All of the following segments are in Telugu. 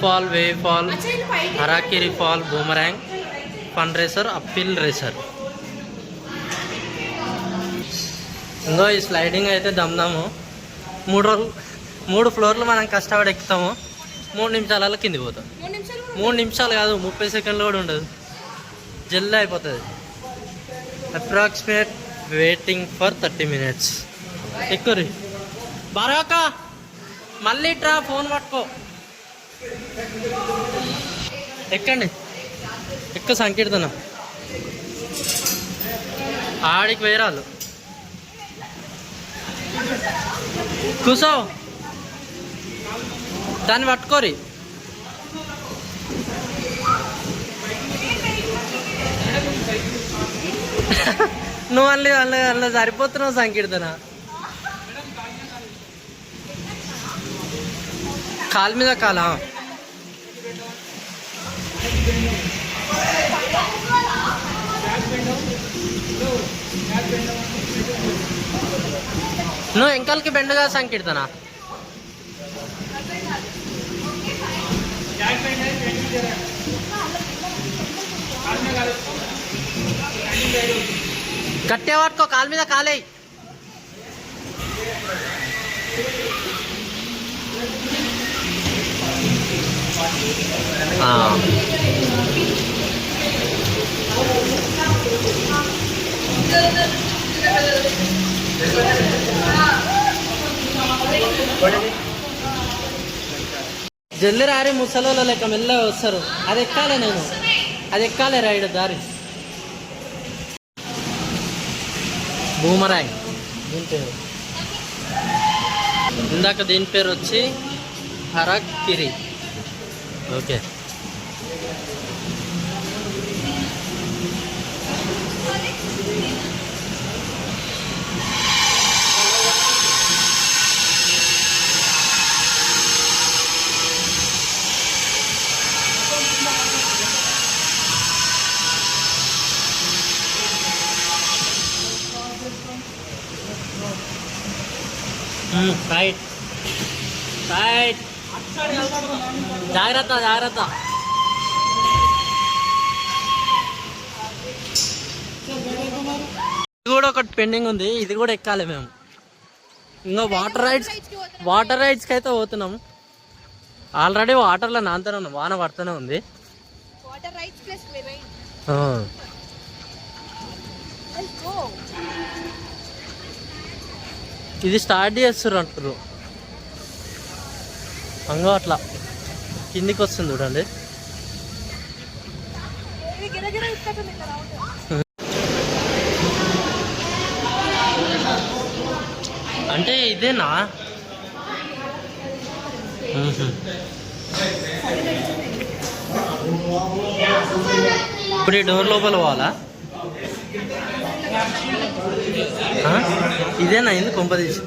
Fall, wave fall, harakiri fall, boomerang, fun racer, apple racer. ఇంకో ఈ స్లైడింగ్ అయితే దమ్దాము. 3 ఫ్లోర్లు మనం కష్టపడి ఎక్కుతాము. 3 నిమిషాలలో కింది పోతాం. 3 నిమిషాలు కాదు, 30 సెకండ్లు కూడా ఉండదు, జల్దీ అయిపోతుంది. Approximate waiting for 30 minutes. ఎక్కురి బారాక, మళ్ళీ ట్రా, ఫోన్ పట్టుకో, ఎక్కండి, ఎక్కువ సంకీర్తనం. ఆడికి వేరాలు కూసో, దాన్ని పట్టుకోరి. నువ్వు అల్ల సరిపోతున్నావు సంకీర్తన. కాలు మీద కాలా. నువ్వు ఎంకల్కి బెండుగా సంకీర్తన. గట్టిగా పట్టుకో, కాలు మీద కాలేయి. జల్లి రారి, ముసలోళ్ళ లెక్క మెల్ల వస్తారు. అది ఎక్కాలే, నేను అది ఎక్కాలే రైడ్ దారి. బూమరాంగ్ దీని పేరు. ఇందాక దీని పేరు వచ్చి హరాకిరి. ఓకే, రైట్ రైట్, జాగ్రత్త జాగ్రత్త. ఇది కూడా ఒకటి పెండింగ్ ఉంది, ఇది కూడా ఎక్కాలి మేము. ఇంకా వాటర్ రైడ్స్కి అయితే పోతున్నాం. ఆల్రెడీ వాటర్లో నాంతనే ఉన్నాం, వాన పడుతూనే ఉంది. ఇది స్టార్ట్ చేస్తారు అంటారు. అంగో అట్లా కిందికి వస్తుంది చూడండి. అంటే ఇదేనా? ఇప్పుడు ఈ డోర్ లోపల పోవాలా? ఇదేనా? ఎందుకు కొంపదీసి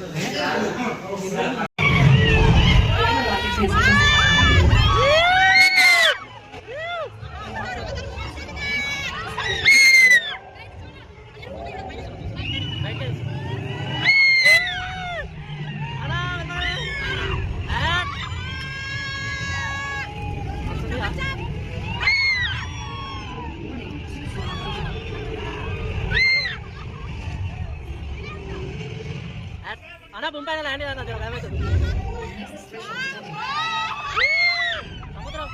అన్నా పంపాను ల్యాండ్ సముద్రం.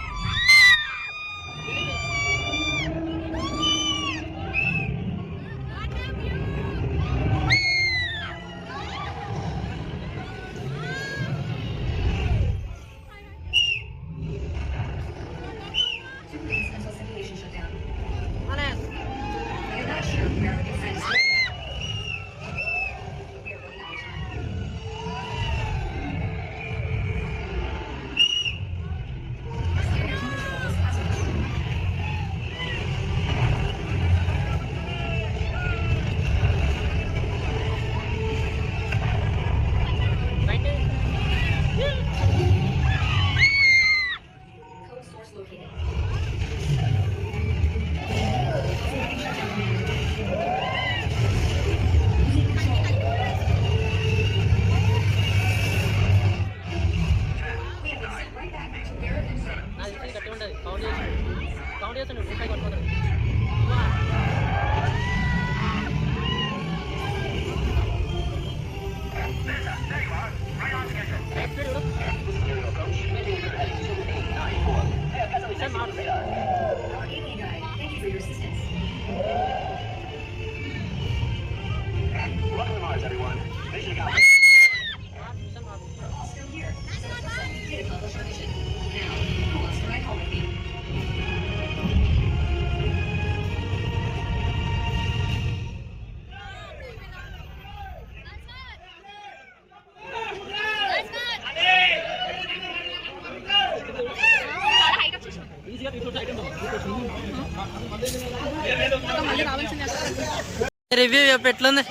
రివ్యూ చెప్పు, ఎట్లుంది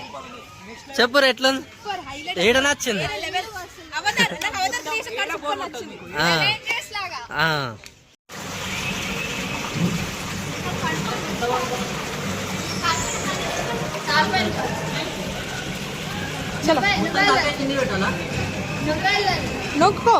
చెప్పు, ఎట్లుంది, ఏడ నచ్చింది? నొక్కో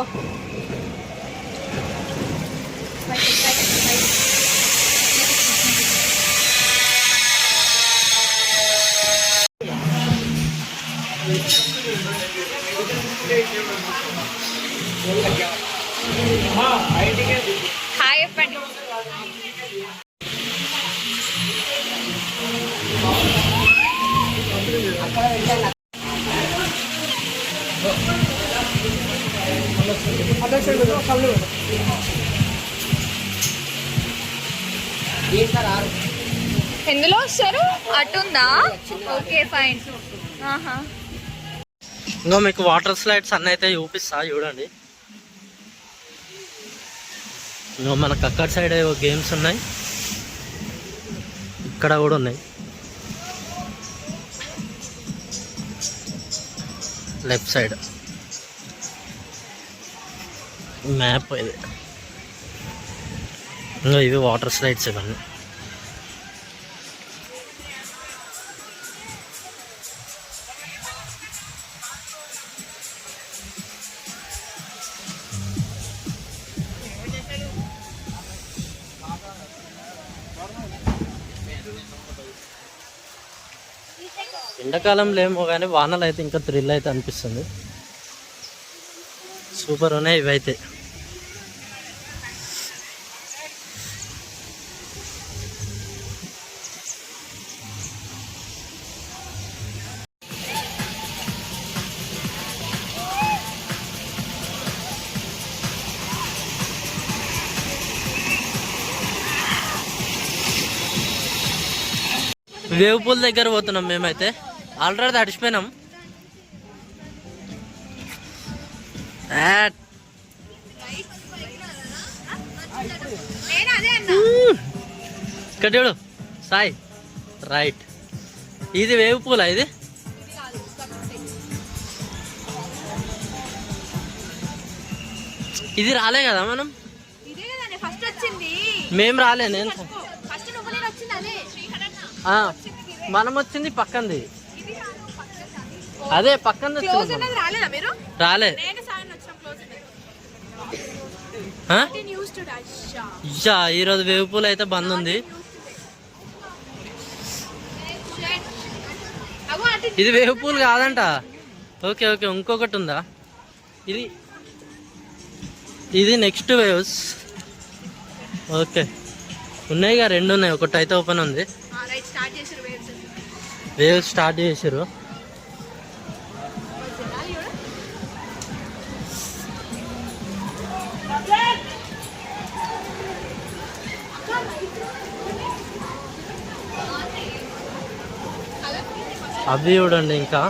హాయ్ చెప్పండి. ఎందులో వస్తారు? అటుందా? Okay fine. ఇంకా మీకు వాటర్ స్లైడ్స్ అన్నీ అయితే చూపిస్తా చూడండి. ఇంకా మనకు అక్కడ సైడ్ గేమ్స్ ఉన్నాయి, ఇక్కడ కూడా ఉన్నాయి. లెఫ్ట్ సైడ్ మ్యాప్ ఇది. ఇంకా ఇవి వాటర్ స్లైడ్స్ ఇవన్నీ. ఎండాకాలంలో ఏమో కానీ వానలు అయితే ఇంకా థ్రిల్ అయితే అనిపిస్తుంది. సూపర్ ఉన్నాయి ఇవైతే. వేవ్ పూల్ దగ్గర పోతున్నాం మేమైతే. ఆల్రెడీ తడిచిపోయినాం. ఇక్కడ చూడు సాయి, రైట్. ఇది వేవ్ పూలా? ఇది ఇది రాలే కదా మనం? మేము రాలే. నేను మనం వచ్చింది పక్కంది. అదే పక్కన రాలే. ఈరోజు వేవ్ పూల్ అయితే బంద్ ఉంది. ఇది వేవ్ పూల్ కాదంట. ఓకే ఓకే, ఇంకొకటి ఉందా? ఇది నెక్స్ట్ వేవ్స్. ఓకే, ఉన్నాయిగా, రెండు ఉన్నాయి. ఒకటి అయితే ఓపెన్ ఉంది. వేవ్స్ స్టార్ట్ చేసారు. అవి చూడండి. ఇంకా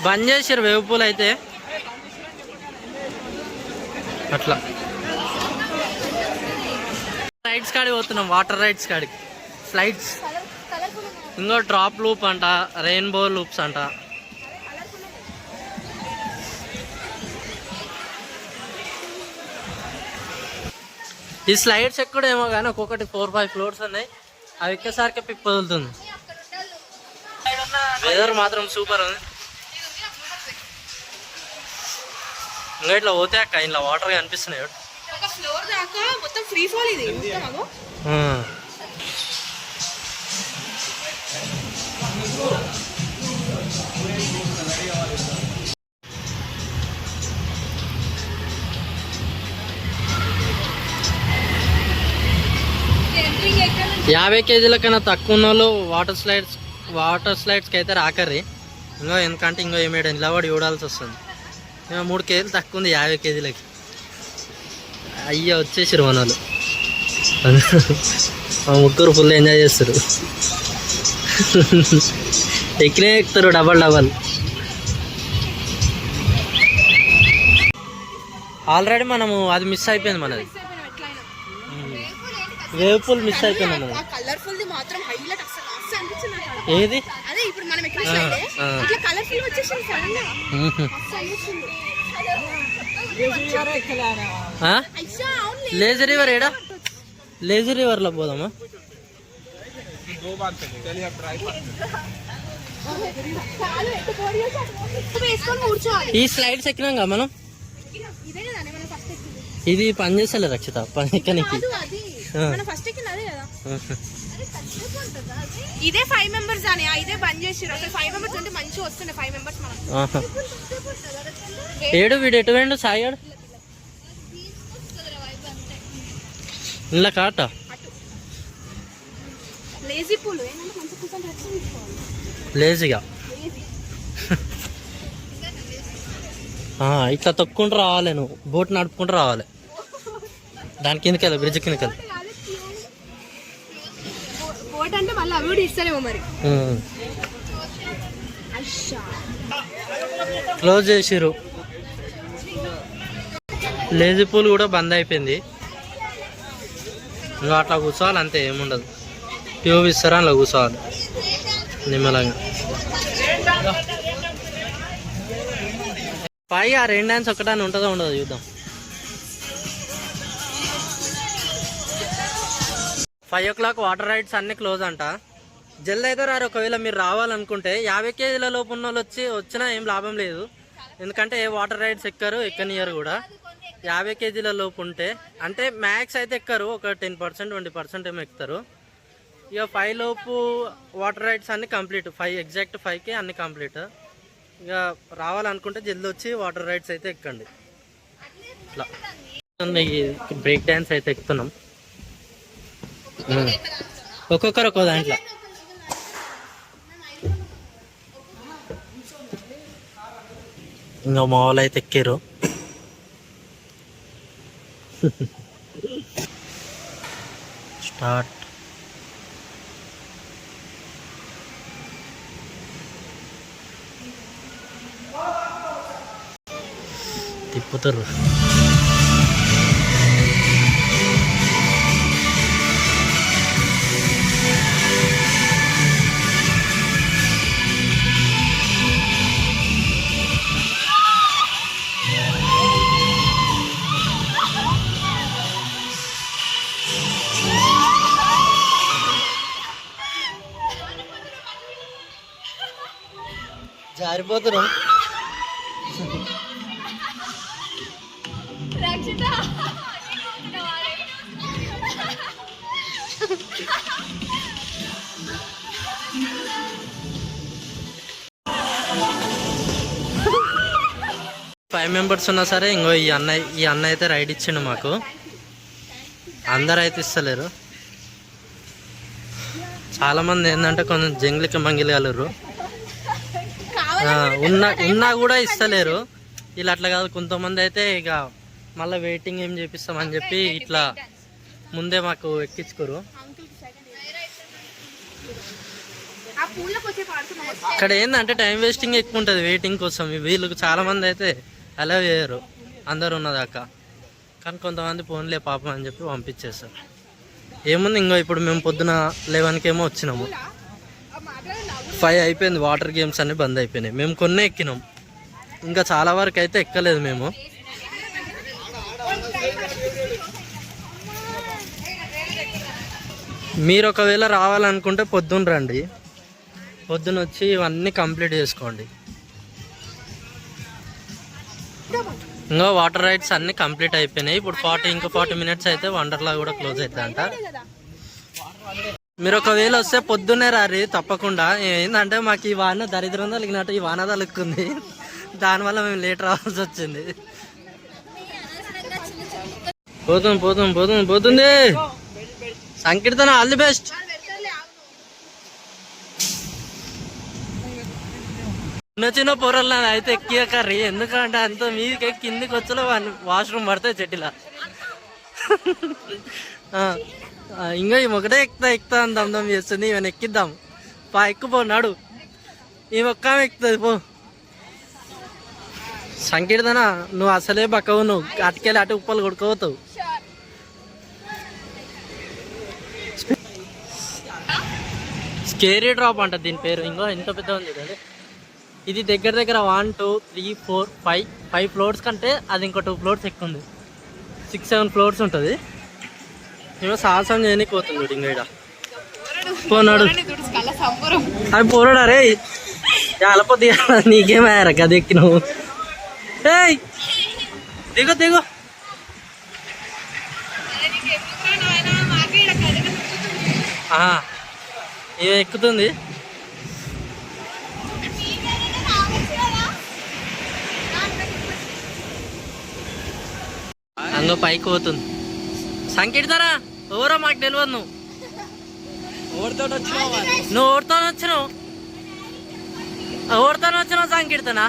బంద్ చేసారు వేవ్ పూల్ అయితే. అట్లా రైడ్స్ కాడికి పోతున్నాం, వాటర్ రైడ్స్ కాడికి. స్లైడ్స్, ఇంకో డ్రాప్ లూప్ అంట, రెయిన్బో లూప్స్ అంట. ఈ స్లైడ్స్ ఎక్కడేమో కానీ ఒక్కొక్కటి 4-5 ఫ్లోర్స్ ఉన్నాయి. అవి ఎక్కేసరికి పిప్ప వదులుతుంది. వెదర్ మాత్రం సూపర్ ఉంది. ఇంకా ఇట్లా పోతే అక్క ఇలా వాటర్ కనిపిస్తున్నాయి. ఒక ఫ్లోర్ దాకా మొత్తం ఫ్రీ ఫాల్ ఇది. యాభై కేజీల కన్నా తక్కువ ఉన్న వాళ్ళు వాటర్ స్లైడ్స్కి అయితే రాకర్రి. ఇంకో ఎందుకంటే ఇంకో ఏమేడు నిలబడి చూడాల్సి వస్తుంది. 3 కేజీలు తక్కువ ఉంది 50 కేజీలకి. అయ్యా వచ్చేసారు మన వాళ్ళు. మా ముగ్గురు ఫుల్ ఎంజాయ్ చేస్తారు. ఎక్కినే ఎక్కుతారు డబల్. ఆల్రెడీ మనము అది మిస్ అయిపోయింది మనది. వేవ్ పూల్ మిస్ అయిపోయింది మనది. ఏది లేజర్ రివర్ ఏడా? లేజర్ రివర్ లో పోదామా? ఈ స్లైడ్స్ ఎక్కినాం మనం. ఇది పని చేస్తలే రక్షిత ఎక్కనికి. ఇదే 5 మెంబర్స్ అని ఇదే బంద్ చేసిరు. అసలు 5 మెంబర్స్ అంటే మంచిగా వస్తుండే. 5 మెంబర్స్ మనం ఏడు వీడు ఎటు వేండు సాయాడు ఇలా కాట లేజీగా ఇట్లా తొక్కుంటూ రావాలి. నువ్వు బోట్ నడుపుకుంటూ రావాలి. దాని కిందకి వెళ్ళి బ్రిడ్జ్ కిందకి వెళ్ళి అంటే మళ్ళీ అవి కూడా ఇస్తారేమో మరి. క్లోజ్ చేసిరు. లేజీ పూల్ కూడా బంద్ అయిపోయింది. ఇంకా అట్లా కూర్చోవాలి అంతే, ఏముండదు. ట్యూబ్ ఇస్తారా అలా కూర్చోవాలి నిమ్మలంగా. పై ఆ 2 డాన్స్ ఒక్కటాన్ని ఉంటుందో ఉండదు చూద్దాం. 5 o'clock వాటర్ రైడ్స్ అన్ని క్లోజ్ అంట. జల్ది అయితే రారు. ఒకవేళ మీరు రావాలనుకుంటే 50 కేజీల లోపు ఉన్న వాళ్ళు వచ్చినా ఏం లాభం లేదు. ఎందుకంటే ఏ వాటర్ రైడ్స్ ఎక్కనియరు కూడా. 50 కేజీల లోపు ఉంటే అంటే మ్యాక్స్ అయితే ఎక్కరు. ఒక 10% 20% ఏమో ఎక్కుతారు. ఇక 5 లోపు వాటర్ రైడ్స్ అన్ని కంప్లీట్. 5 ఎగ్జాక్ట్ 5కి అన్ని కంప్లీట్. ఇక రావాలనుకుంటే జల్ది వచ్చి వాటర్ రైడ్స్ అయితే ఎక్కండి. ఇట్లా బ్రేక్ డ్యాన్స్ అయితే ఎక్కుతున్నాం. ఒక్కొక్కరు ఒక్కో దాంట్లో. ఇంకా మా వాళ్ళు అయితే ఎక్కారు. స్టార్ట్. తిప్పుతారు. జారిపోతున్నాం. ఫైవ్ మెంబర్స్ ఉన్నా సరే ఇంకో ఈ అన్న అయితే రైడ్ ఇచ్చిండు మాకు. అందరు అయితే ఇస్తలేరు. చాలా మంది ఏంటంటే కొంచెం జంగిలికి మంగిలి కలరు. ఉన్నా కూడా ఇస్తలేరు. ఇలా అట్లా కాదు. కొంతమంది అయితే ఇక మళ్ళీ వెయిటింగ్ ఏం చేపిస్తామని చెప్పి ఇట్లా ముందే మాకు ఎక్కించుకోరు. ఇక్కడ ఏంటంటే టైం వేస్టింగ్ ఎక్కువ ఉంటుంది వెయిటింగ్ కోసం. వీళ్ళకి చాలా మంది అయితే అలా చేయరు అందరు ఉన్నదాకా. కానీ కొంతమంది ఫోన్లే పాపం అని చెప్పి పంపించేస్తారు. ఏముంది ఇంకో ఇప్పుడు మేము పొద్దున 11కి ఏమో వచ్చినాము. 5 అయిపోయింది. వాటర్ గేమ్స్ అన్నీ బంద్ అయిపోయినాయి. మేము కొన్నే ఎక్కినాం. ఇంకా చాలా వరకు అయితే ఎక్కలేదు మేము. మీరు ఒకవేళ రావాలనుకుంటే పొద్దున్న రండి, పొద్దున వచ్చి ఇవన్నీ కంప్లీట్ చేసుకోండి. ఇంకా వాటర్ రైడ్స్ అన్నీ కంప్లీట్ అయిపోయినాయి. ఇప్పుడు 40 మినిట్స్ అయితే వండర్లా కూడా క్లోజ్ అవుతుందంట. మీరు ఒకవేళ వస్తే పొద్దున్నే రారి తప్పకుండా. ఏంటంటే మాకు ఈ వాన దరిద్రం తగినట్టు ఈ వాన తలుక్కుంది, దానివల్ల మేము లేట్ రావాల్సి వచ్చింది. పోతుంది సంకీర్తన, ఆల్ ది బెస్ట్. చిన్న పొరలు అయితే ఎక్కియకర్రీ, ఎందుకంటే అంత మీదకి కిందికి వచ్చలో వాష్రూమ్ పడతాయి చెట్టిలా. ఇంకా ఈ ఒకటే ఎక్కుతా అని దమ్దం చేస్తుంది. ఈమెను ఎక్కిద్దాం, ఎక్కుపోన్నాడు. ఈ ఒక్క ఎక్కుతుంది పో. సంకీర్తన నువ్వు అసలే బక్కవు, నువ్వు అటుకెళ్ళి అటు ఉప్పలు కొడుకోవతావు. స్కేరీ డ్రాప్ అంట దీని పేరు. ఇంకో ఎంత పెద్ద ఉంది కదా ఇది. దగ్గర 1 2 3 4 5 ఫ్లోర్స్ కంటే అది ఇంకో 2 ఫ్లోర్స్ ఎక్కువ ఉంది. 6-7 ఫ్లోర్స్ ఉంటుంది. ఏమో సాహసం చేయడానికి పోతుంది ఇంకా పోనాడు. అవి పోరాడు. అరే చాలపోతే నీకేమయ్యారా కదా ఎక్కి నువ్వు. ఏయ్ దిగో ఏమో ఎక్కుతుంది. అందులో పైకి పోతుంది. సంకీర్తన ఎవరో మాకు తెలియదు. నువ్వు ఎవరితో వచ్చినావు సంకీర్తన?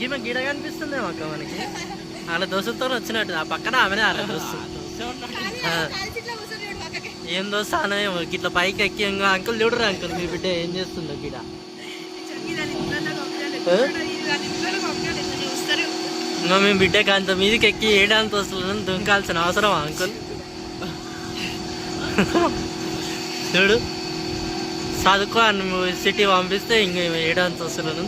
ఈమె గిడ కనిపిస్తుంది మాకు, మనకి వాళ్ళ దోస్తులతో వచ్చినట్టు. ఆ పక్కన ఆమెనే వాళ్ళ దోస్తు. ఏం దోస్తు అనేమో ఇట్లా పైకి ఎక్కి. ఇంకా అంకుల్ చూడరు, అంకుల్ మీ బిడ్డ ఏం చేస్తుందో గిడ. ఇంకా మేము బిడ్డకి అంత మీదకి ఎక్కి ఏడాంత వస్తువులను దుంకాల్సిన అవసరం అంకుల్? చూడు చదువుకో అని సిటీ పంపిస్తే ఇంకా ఏడాంత వస్తువులను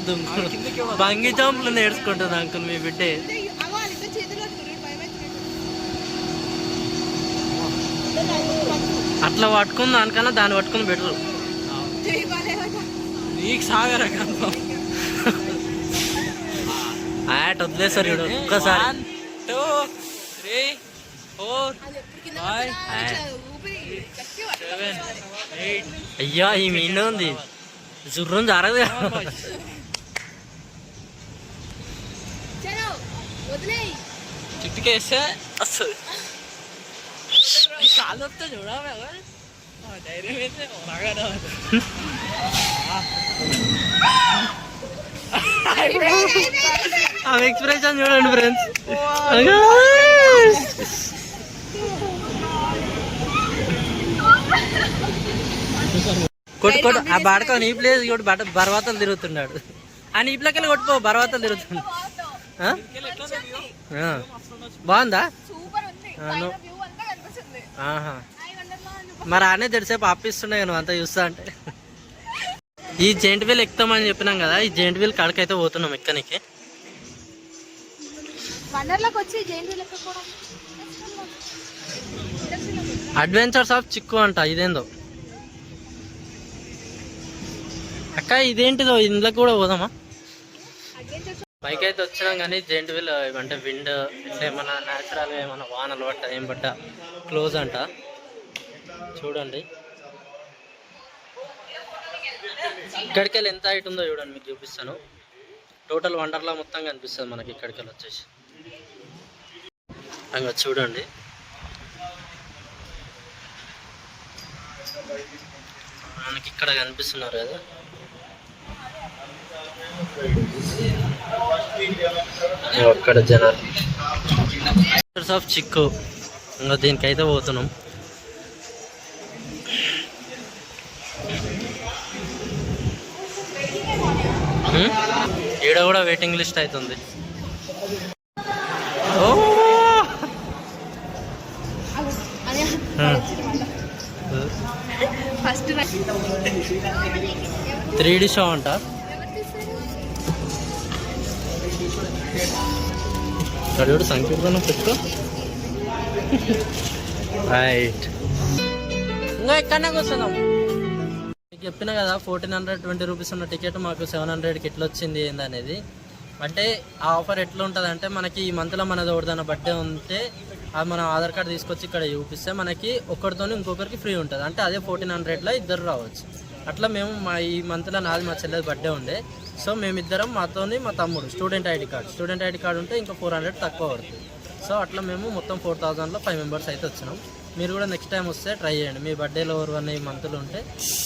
బంగి జంపులు నేర్చుకుంటుంది అంకుల్ మీ బిడ్డే. అట్లా పట్టుకుని దానికన్నా దాన్ని పట్టుకుని బెటరు. నీకు సాగరా ఆట వదిలేసారు చూడు ఒక్కసారి. 1 2 3 4 5 6 7 8. అయ్యా ఈ మీన్ ఉంది, జుర్రం జరగదు. చుట్టుకేస్తే వస్తుంది. కాలు వస్తే చూడాలి ధైర్యం అయితే ఆమె ఎక్స్ప్రెషన్ చూడండి ఫ్రెండ్స్. కొట్టు ఆ బాడక నీ ప్లేస్ బర్వాతలు తిరుగుతున్నాడు. ఆ నీ ప్లేకెళ్ళి కొట్టుకో, బర్వాతలు తిరుగుతుంది. బాగుందా? మరి ఆనే తెరిసేపు ఆపిస్తున్నాయి నువ్వు అంతా చూస్తా అంటే. ఈ జెయింట్ వీల్ ఎక్కుతామని చెప్పినాం కదా, ఈ జెయింట్ వీల్ కాడకైతే పోతున్నాం ఎక్కనికి. అడ్వెంచర్స్ ఆఫ్ చిక్కు అంట ఇదేందో. అక్క ఇదేంటిదో, ఇందులో కూడా పోదామా? పైకి అయితే వచ్చినాం కానీ జెయింట్ వీల్ అంటే విండ్ ఇట్లా ఏమన్నా న్యాచురల్గా ఏమన్నా వానలు పట్ట ఏం పట్ట క్లోజ్ అంట. చూడండి ఇక్కడికి వెళ్ళి ఎంత హైట్ ఉందో చూడండి, మీకు చూపిస్తాను. టోటల్ వండర్లా మొత్తం కనిపిస్తుంది మనకి ఇక్కడికి వెళ్ళి వచ్చేసి. ఇంకా చూడండి మనకి ఇక్కడ కనిపిస్తున్నారు కదా, అక్కడ జనాలు ఆఫ్ చిక్కు. ఇంకా దీనికైతే పోతున్నాం. ఈడ కూడా వెయిటింగ్ లిస్ట్ అవుతుంది. ఓ 3D షో అంట. చూడు సంకీర్తన పెట్టుకో. రైట్ ఇంకా ఎక్కడనే కూర్చుందాం. మీకు చెప్పిన కదా 1420 రూపీస్ ఉన్న టికెట్ మాకు 700కి ఎట్లా వచ్చింది ఏందనేది. అంటే ఆ ఆఫర్ ఎట్లా ఉంటుంది అంటే మనకి ఈ మంత్లో మనది ఎవరిదైనా బర్త్డే ఉంటే అది మనం ఆధార్ కార్డు తీసుకొచ్చి ఇక్కడ చూపిస్తే మనకి ఒకరితో ఇంకొకరికి ఫ్రీ ఉంటుంది. అంటే అదే 1400లో ఇద్దరు రావచ్చు. అట్లా మేము ఈ మంత్లో నాది మా చెల్లెది బర్త్డే ఉండే. సో మేమిద్దరం మాతోని మా తమ్ముడు స్టూడెంట్ ఐడి కార్డు ఉంటే ఇంకా 400 తక్కువ పడుతుంది. సో అట్లా మేము మొత్తం 4000లో 5 మెంబర్స్ అయితే వచ్చినాం. మీరు కూడా నెక్స్ట్ టైం వస్తే ట్రై చేయండి. మీ బర్త్డేలో ఎవరివన్నీ ఈ మంత్లు ఉంటే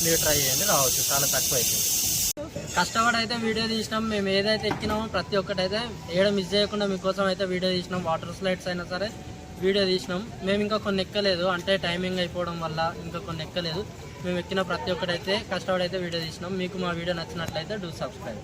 మీరు ట్రై చేయండి, రావచ్చు. చాలా తక్కువ అవుతుంది. కష్టపడి అయితే వీడియో తీసినాం. మేము ఏదైతే ఎక్కినామో ప్రతి ఒక్కటైతే ఏడ మిస్ చేయకుండా మీకోసం అయితే వీడియో తీసినాం. వాటర్ స్లైడ్స్ అయినా సరే వీడియో తీసినాం. మేము ఇంకా కొన్ని ఎక్కలేదు, అంటే టైమింగ్ అయిపోవడం వల్ల ఇంకా కొన్ని ఎక్కలేదు. మేము ఎక్కిన ప్రతి ఒక్కటైతే కష్టపడి అయితే వీడియో తీసినాం. మీకు మా వీడియో నచ్చినట్లయితే డూ సబ్స్క్రైబ్.